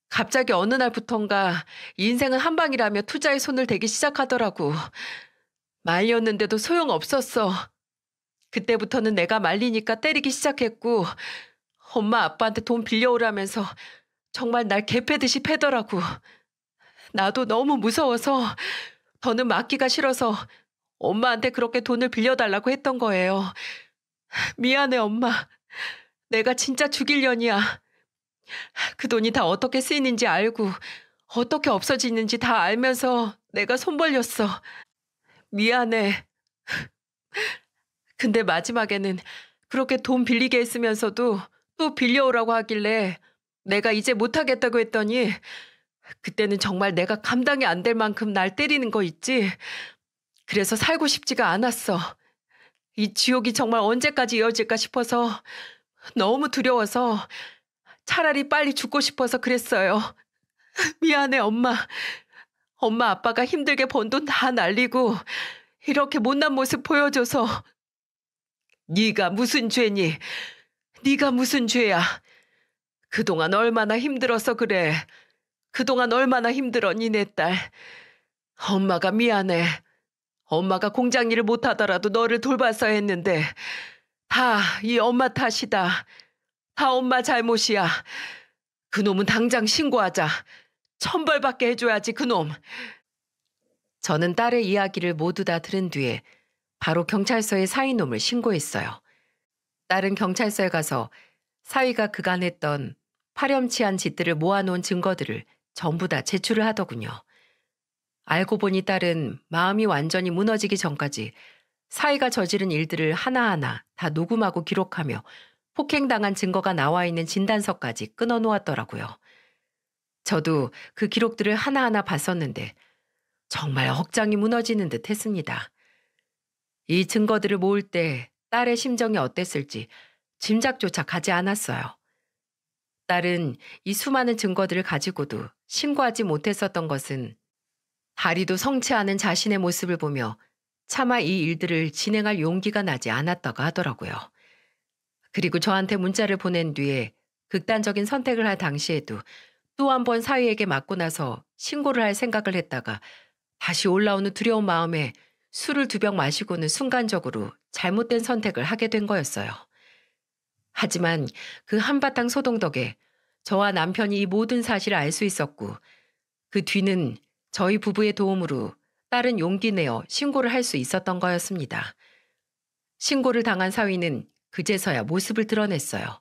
갑자기 어느 날부턴가 인생은 한 방이라며 투자에 손을 대기 시작하더라고. 말렸는데도 소용없었어. 그때부터는 내가 말리니까 때리기 시작했고 엄마 아빠한테 돈 빌려오라면서 정말 날 개패듯이 패더라고. 나도 너무 무서워서 더는 맡기가 싫어서 엄마한테 그렇게 돈을 빌려달라고 했던 거예요. 미안해, 엄마. 내가 진짜 죽일 년이야. 그 돈이 다 어떻게 쓰이는지 알고 어떻게 없어지는지 다 알면서 내가 손 벌렸어. 미안해. 근데 마지막에는 그렇게 돈 빌리게 했으면서도 또 빌려오라고 하길래 내가 이제 못하겠다고 했더니 그때는 정말 내가 감당이 안 될 만큼 날 때리는 거 있지. 그래서 살고 싶지가 않았어. 이 지옥이 정말 언제까지 이어질까 싶어서 너무 두려워서 차라리 빨리 죽고 싶어서 그랬어요. 미안해, 엄마. 엄마 아빠가 힘들게 번 돈 다 날리고 이렇게 못난 모습 보여줘서. 네가 무슨 죄니? 네가 무슨 죄야? 그동안 얼마나 힘들어서 그래. 그동안 얼마나 힘들어, 니네 딸. 엄마가 미안해. 엄마가 공장 일을 못하더라도 너를 돌봤어야 했는데 다 이 엄마 탓이다. 다 엄마 잘못이야. 그놈은 당장 신고하자. 천벌받게 해줘야지, 그놈. 저는 딸의 이야기를 모두 다 들은 뒤에 바로 경찰서에 사위놈을 신고했어요. 딸은 경찰서에 가서 사위가 그간 했던 파렴치한 짓들을 모아놓은 증거들을 전부 다 제출을 하더군요. 알고 보니 딸은 마음이 완전히 무너지기 전까지 사위가 저지른 일들을 하나하나 다 녹음하고 기록하며 폭행당한 증거가 나와 있는 진단서까지 끊어놓았더라고요. 저도 그 기록들을 하나하나 봤었는데 정말 억장이 무너지는 듯 했습니다. 이 증거들을 모을 때 딸의 심정이 어땠을지 짐작조차 가지 않았어요. 딸은 이 수많은 증거들을 가지고도 신고하지 못했었던 것은 다리도 성치 않은 자신의 모습을 보며 차마 이 일들을 진행할 용기가 나지 않았다고 하더라고요. 그리고 저한테 문자를 보낸 뒤에 극단적인 선택을 할 당시에도 또 한 번 사위에게 맞고 나서 신고를 할 생각을 했다가 다시 올라오는 두려운 마음에 술을 2병 마시고는 순간적으로 잘못된 선택을 하게 된 거였어요. 하지만 그 한바탕 소동 덕에 저와 남편이 이 모든 사실을 알 수 있었고 그 뒤는 저희 부부의 도움으로 딸은 용기 내어 신고를 할 수 있었던 거였습니다. 신고를 당한 사위는 그제서야 모습을 드러냈어요.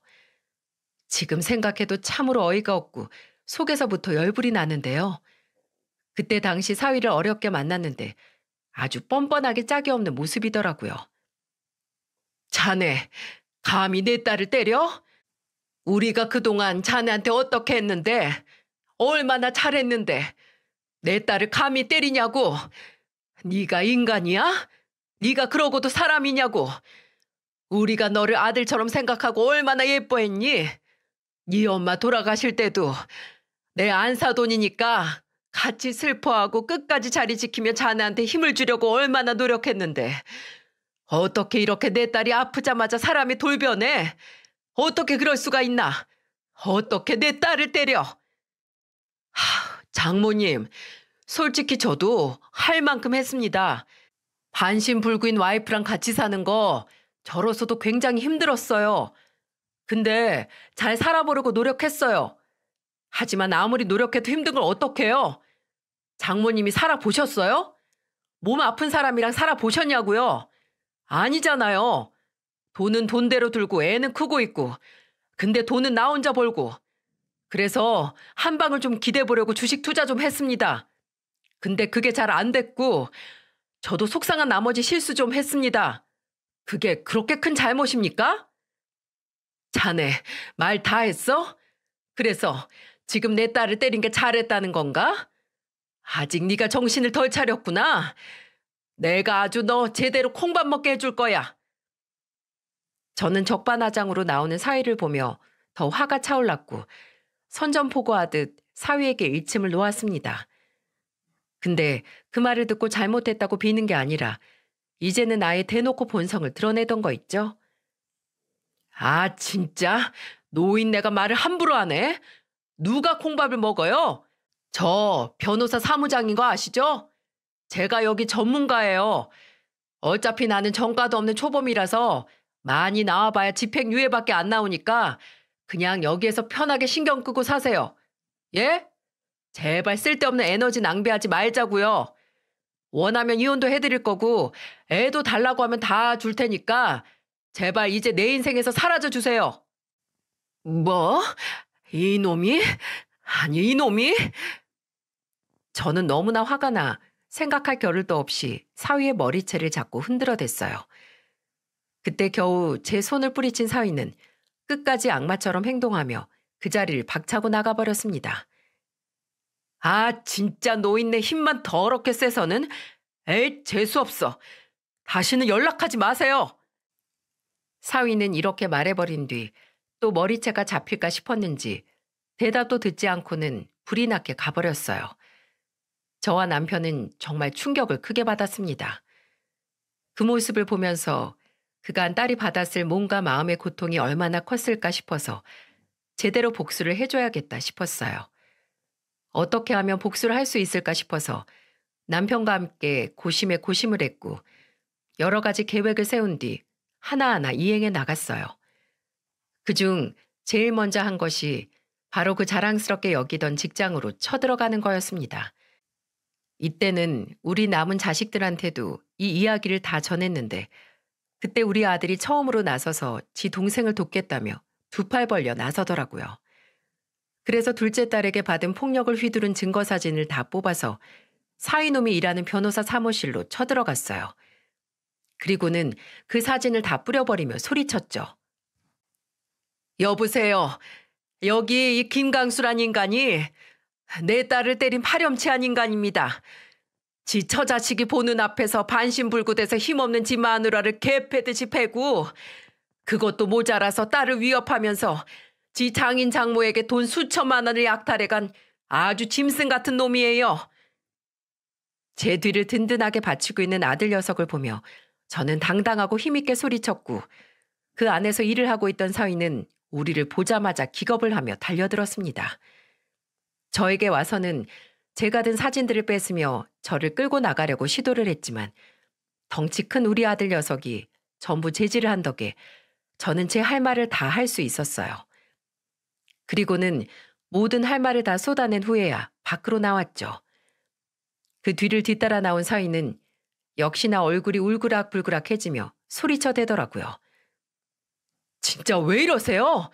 지금 생각해도 참으로 어이가 없고 속에서부터 열불이 나는데요. 그때 당시 사위를 어렵게 만났는데 아주 뻔뻔하게 짝이 없는 모습이더라고요. 자네, 감히 내 딸을 때려? 우리가 그동안 자네한테 어떻게 했는데, 얼마나 잘했는데 내 딸을 감히 때리냐고. 네가 인간이야? 네가 그러고도 사람이냐고. 우리가 너를 아들처럼 생각하고 얼마나 예뻐했니? 네 엄마 돌아가실 때도 내 안사돈이니까 같이 슬퍼하고 끝까지 자리 지키며 자네한테 힘을 주려고 얼마나 노력했는데 어떻게 이렇게 내 딸이 아프자마자 사람이 돌변해? 어떻게 그럴 수가 있나? 어떻게 내 딸을 때려? 장모님, 솔직히 저도 할 만큼 했습니다. 반신불구인 와이프랑 같이 사는 거 저로서도 굉장히 힘들었어요. 근데 잘 살아보려고 노력했어요. 하지만 아무리 노력해도 힘든 걸 어떡해요? 장모님이 살아보셨어요? 몸 아픈 사람이랑 살아보셨냐고요? 아니잖아요. 돈은 돈대로 들고 애는 크고 있고 근데 돈은 나 혼자 벌고 그래서 한 방을 좀 기대보려고 주식 투자 좀 했습니다. 근데 그게 잘 안 됐고 저도 속상한 나머지 실수 좀 했습니다. 그게 그렇게 큰 잘못입니까? 자네 말 다 했어? 그래서 지금 내 딸을 때린 게 잘했다는 건가? 아직 네가 정신을 덜 차렸구나. 내가 아주 너 제대로 콩밥 먹게 해줄 거야. 저는 적반하장으로 나오는 사위를 보며 더 화가 차올랐고 선전포고하듯 사위에게 일침을 놓았습니다. 근데 그 말을 듣고 잘못했다고 비는 게 아니라 이제는 아예 대놓고 본성을 드러내던 거 있죠? 아 진짜? 노인네가 말을 함부로 하네? 누가 콩밥을 먹어요? 저 변호사 사무장인 거 아시죠? 제가 여기 전문가예요. 어차피 나는 전과도 없는 초범이라서 많이 나와봐야 집행유예밖에 안 나오니까 그냥 여기에서 편하게 신경 끄고 사세요. 예? 제발 쓸데없는 에너지 낭비하지 말자고요. 원하면 이혼도 해드릴 거고 애도 달라고 하면 다 줄 테니까 제발 이제 내 인생에서 사라져 주세요. 뭐? 이놈이? 아니 이놈이? 저는 너무나 화가 나 생각할 겨를도 없이 사위의 머리채를 잡고 흔들어댔어요. 그때 겨우 제 손을 뿌리친 사위는 끝까지 악마처럼 행동하며 그 자리를 박차고 나가버렸습니다. 아 진짜 노인네 힘만 더럽게 세서는 에이 재수없어. 다시는 연락하지 마세요. 사위는 이렇게 말해버린 뒤 또 머리채가 잡힐까 싶었는지 대답도 듣지 않고는 불이 나게 가버렸어요. 저와 남편은 정말 충격을 크게 받았습니다. 그 모습을 보면서 그간 딸이 받았을 몸과 마음의 고통이 얼마나 컸을까 싶어서 제대로 복수를 해줘야겠다 싶었어요. 어떻게 하면 복수를 할 수 있을까 싶어서 남편과 함께 고심에 고심을 했고 여러 가지 계획을 세운 뒤 하나하나 이행해 나갔어요. 그중 제일 먼저 한 것이 바로 그 자랑스럽게 여기던 직장으로 쳐들어가는 거였습니다. 이때는 우리 남은 자식들한테도 이 이야기를 다 전했는데 그때 우리 아들이 처음으로 나서서 지 동생을 돕겠다며 두 팔 벌려 나서더라고요. 그래서 둘째 딸에게 받은 폭력을 휘두른 증거 사진을 다 뽑아서 사위놈이 일하는 변호사 사무실로 쳐들어갔어요. 그리고는 그 사진을 다 뿌려버리며 소리쳤죠. 여보세요. 여기 이 김강수란 인간이 내 딸을 때린 파렴치한 인간입니다. 지 처자식이 보는 앞에서 반신불구돼서 힘없는 지 마누라를 개패듯이 패고 그것도 모자라서 딸을 위협하면서 지 장인 장모에게 돈 수천만 원을 약탈해간 아주 짐승 같은 놈이에요. 제 뒤를 든든하게 받치고 있는 아들 녀석을 보며 저는 당당하고 힘있게 소리쳤고 그 안에서 일을 하고 있던 사위는 우리를 보자마자 기겁을 하며 달려들었습니다. 저에게 와서는 제가 든 사진들을 뺏으며 저를 끌고 나가려고 시도를 했지만 덩치 큰 우리 아들 녀석이 전부 제지를 한 덕에 저는 제 할 말을 다 할 수 있었어요. 그리고는 모든 할 말을 다 쏟아낸 후에야 밖으로 나왔죠. 그 뒤를 뒤따라 나온 사위는 역시나 얼굴이 울그락불그락해지며 소리쳐대더라고요. 진짜 왜 이러세요?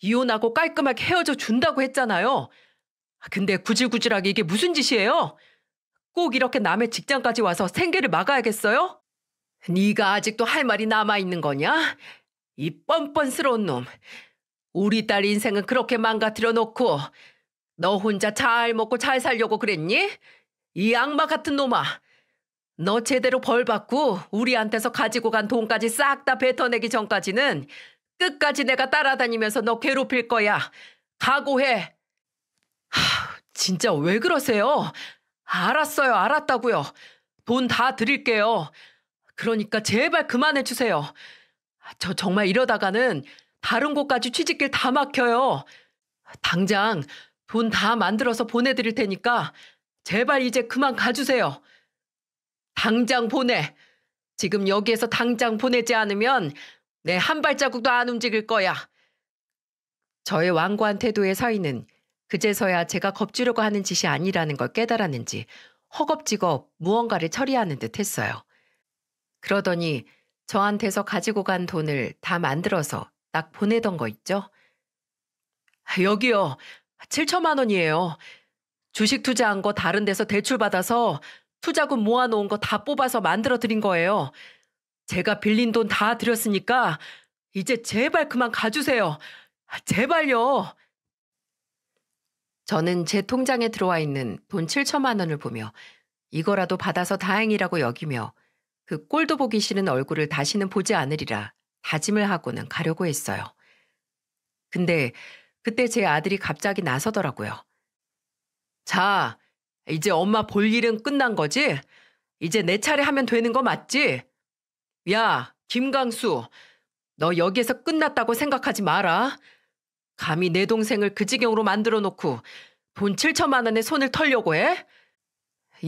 이혼하고 깔끔하게 헤어져 준다고 했잖아요. 근데 구질구질하게 이게 무슨 짓이에요? 꼭 이렇게 남의 직장까지 와서 생계를 막아야겠어요? 네가 아직도 할 말이 남아있는 거냐? 이 뻔뻔스러운 놈. 우리 딸 인생은 그렇게 망가뜨려 놓고 너 혼자 잘 먹고 잘 살려고 그랬니? 이 악마 같은 놈아. 너 제대로 벌 받고 우리한테서 가지고 간 돈까지 싹 다 뱉어내기 전까지는 끝까지 내가 따라다니면서 너 괴롭힐 거야. 각오해. 진짜 왜 그러세요? 알았어요. 알았다고요. 돈 다 드릴게요. 그러니까 제발 그만해 주세요. 저 정말 이러다가는 다른 곳까지 취직길 다 막혀요. 당장 돈 다 만들어서 보내드릴 테니까 제발 이제 그만 가주세요. 당장 보내. 지금 여기에서 당장 보내지 않으면 내 한 발자국도 안 움직일 거야. 저의 완고한 태도의 사위는 그제서야 제가 겁주려고 하는 짓이 아니라는 걸 깨달았는지 허겁지겁 무언가를 처리하는 듯 했어요. 그러더니 저한테서 가지고 간 돈을 다 만들어서 딱 보내던 거 있죠? 여기요. 7천만 원이에요. 주식 투자한 거 다른 데서 대출 받아서 투자금 모아놓은 거 다 뽑아서 만들어 드린 거예요. 제가 빌린 돈 다 드렸으니까 이제 제발 그만 가주세요. 제발요. 저는 제 통장에 들어와 있는 돈 7천만 원을 보며 이거라도 받아서 다행이라고 여기며 그 꼴도 보기 싫은 얼굴을 다시는 보지 않으리라 다짐을 하고는 가려고 했어요. 근데 그때 제 아들이 갑자기 나서더라고요. 자, 이제 엄마 볼 일은 끝난 거지? 이제 내 차례 하면 되는 거 맞지? 야, 김강수, 너 여기에서 끝났다고 생각하지 마라. 감히 내 동생을 그 지경으로 만들어 놓고 돈 7천만 원에 손을 털려고 해?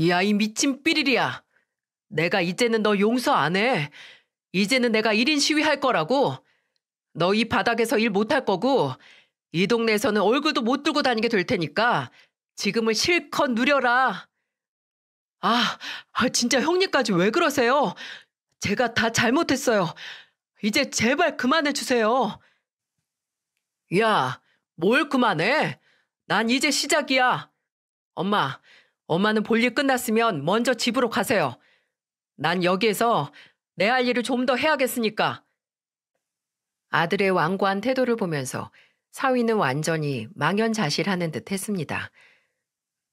야, 이 미친 삐리리야. 내가 이제는 너 용서 안 해. 이제는 내가 1인 시위할 거라고. 너 이 바닥에서 일 못할 거고 이 동네에서는 얼굴도 못 들고 다니게 될 테니까 지금을 실컷 누려라. 진짜 형님까지 왜 그러세요? 제가 다 잘못했어요. 이제 제발 그만해 주세요. 야, 뭘 그만해? 난 이제 시작이야. 엄마는 볼일 끝났으면 먼저 집으로 가세요. 난 여기에서 내 할 일을 좀 더 해야겠으니까. 아들의 완고한 태도를 보면서 사위는 완전히 망연자실하는 듯 했습니다.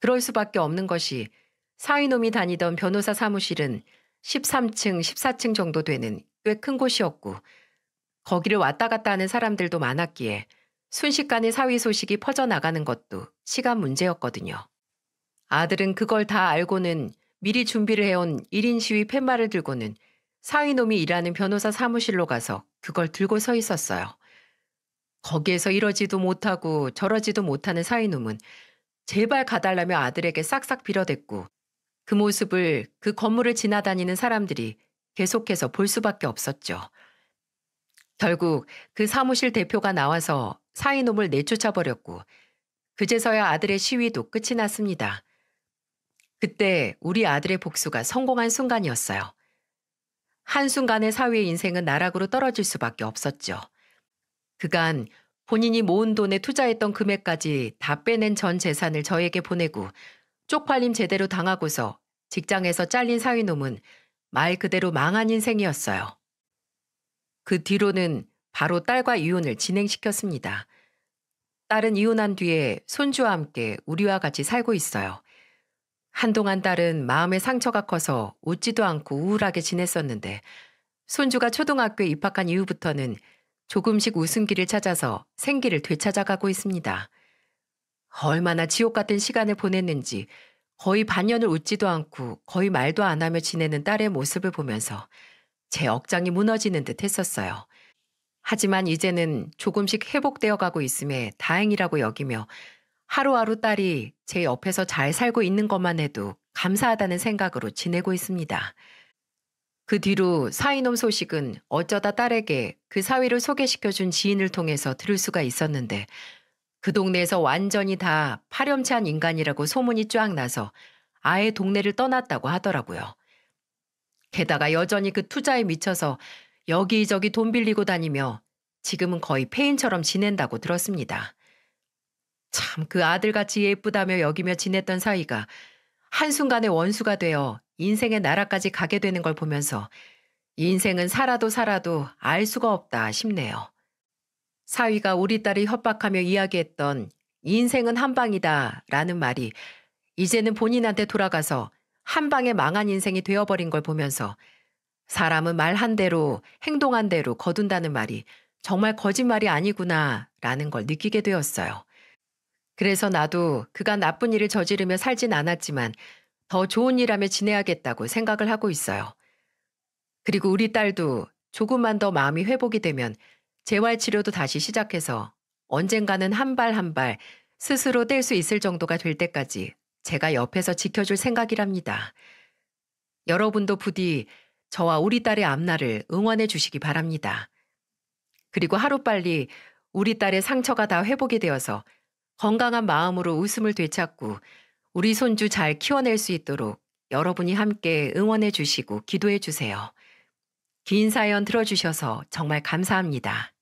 그럴 수밖에 없는 것이 사위놈이 다니던 변호사 사무실은 13층, 14층 정도 되는 꽤 큰 곳이었고 거기를 왔다 갔다 하는 사람들도 많았기에 순식간에 사위 소식이 퍼져나가는 것도 시간 문제였거든요. 아들은 그걸 다 알고는 미리 준비를 해온 1인 시위 팻말을 들고는 사위놈이 일하는 변호사 사무실로 가서 그걸 들고 서 있었어요. 거기에서 이러지도 못하고 저러지도 못하는 사위놈은 제발 가달라며 아들에게 싹싹 빌어댔고 그 모습을 그 건물을 지나다니는 사람들이 계속해서 볼 수밖에 없었죠. 결국 그 사무실 대표가 나와서 사위놈을 내쫓아버렸고 그제서야 아들의 시위도 끝이 났습니다. 그때 우리 아들의 복수가 성공한 순간이었어요. 한순간에 사위의 인생은 나락으로 떨어질 수밖에 없었죠. 그간 본인이 모은 돈에 투자했던 금액까지 다 빼낸 전 재산을 저에게 보내고 쪽팔림 제대로 당하고서 직장에서 잘린 사위놈은 말 그대로 망한 인생이었어요. 그 뒤로는 바로 딸과 이혼을 진행시켰습니다. 딸은 이혼한 뒤에 손주와 함께 우리와 같이 살고 있어요. 한동안 딸은 마음의 상처가 커서 웃지도 않고 우울하게 지냈었는데 손주가 초등학교에 입학한 이후부터는 조금씩 웃음기를 찾아서 생기를 되찾아가고 있습니다. 얼마나 지옥 같은 시간을 보냈는지 거의 반년을 웃지도 않고 거의 말도 안 하며 지내는 딸의 모습을 보면서 제 억장이 무너지는 듯 했었어요. 하지만 이제는 조금씩 회복되어 가고 있음에 다행이라고 여기며 하루하루 딸이 제 옆에서 잘 살고 있는 것만 해도 감사하다는 생각으로 지내고 있습니다. 그 뒤로 사위놈 소식은 어쩌다 딸에게 그 사위를 소개시켜준 지인을 통해서 들을 수가 있었는데 그 동네에서 완전히 다 파렴치한 인간이라고 소문이 쫙 나서 아예 동네를 떠났다고 하더라고요. 게다가 여전히 그 투자에 미쳐서 여기저기 돈 빌리고 다니며 지금은 거의 폐인처럼 지낸다고 들었습니다. 참 그 아들같이 예쁘다며 여기며 지냈던 사이가 한순간에 원수가 되어 인생의 나라까지 가게 되는 걸 보면서 인생은 살아도 살아도 알 수가 없다 싶네요. 사위가 우리 딸을 협박하며 이야기했던 인생은 한 방이다 라는 말이 이제는 본인한테 돌아가서 한 방에 망한 인생이 되어버린 걸 보면서 사람은 말한 대로 행동한 대로 거둔다는 말이 정말 거짓말이 아니구나 라는 걸 느끼게 되었어요. 그래서 나도 그가 나쁜 일을 저지르며 살진 않았지만 더 좋은 일하며 지내야겠다고 생각을 하고 있어요. 그리고 우리 딸도 조금만 더 마음이 회복이 되면 재활치료도 다시 시작해서 언젠가는 한 발 한 발 스스로 뗄 수 있을 정도가 될 때까지 제가 옆에서 지켜줄 생각이랍니다. 여러분도 부디 저와 우리 딸의 앞날을 응원해 주시기 바랍니다. 그리고 하루빨리 우리 딸의 상처가 다 회복이 되어서 건강한 마음으로 웃음을 되찾고 우리 손주 잘 키워낼 수 있도록 여러분이 함께 응원해 주시고 기도해 주세요. 긴 사연 들어주셔서 정말 감사합니다.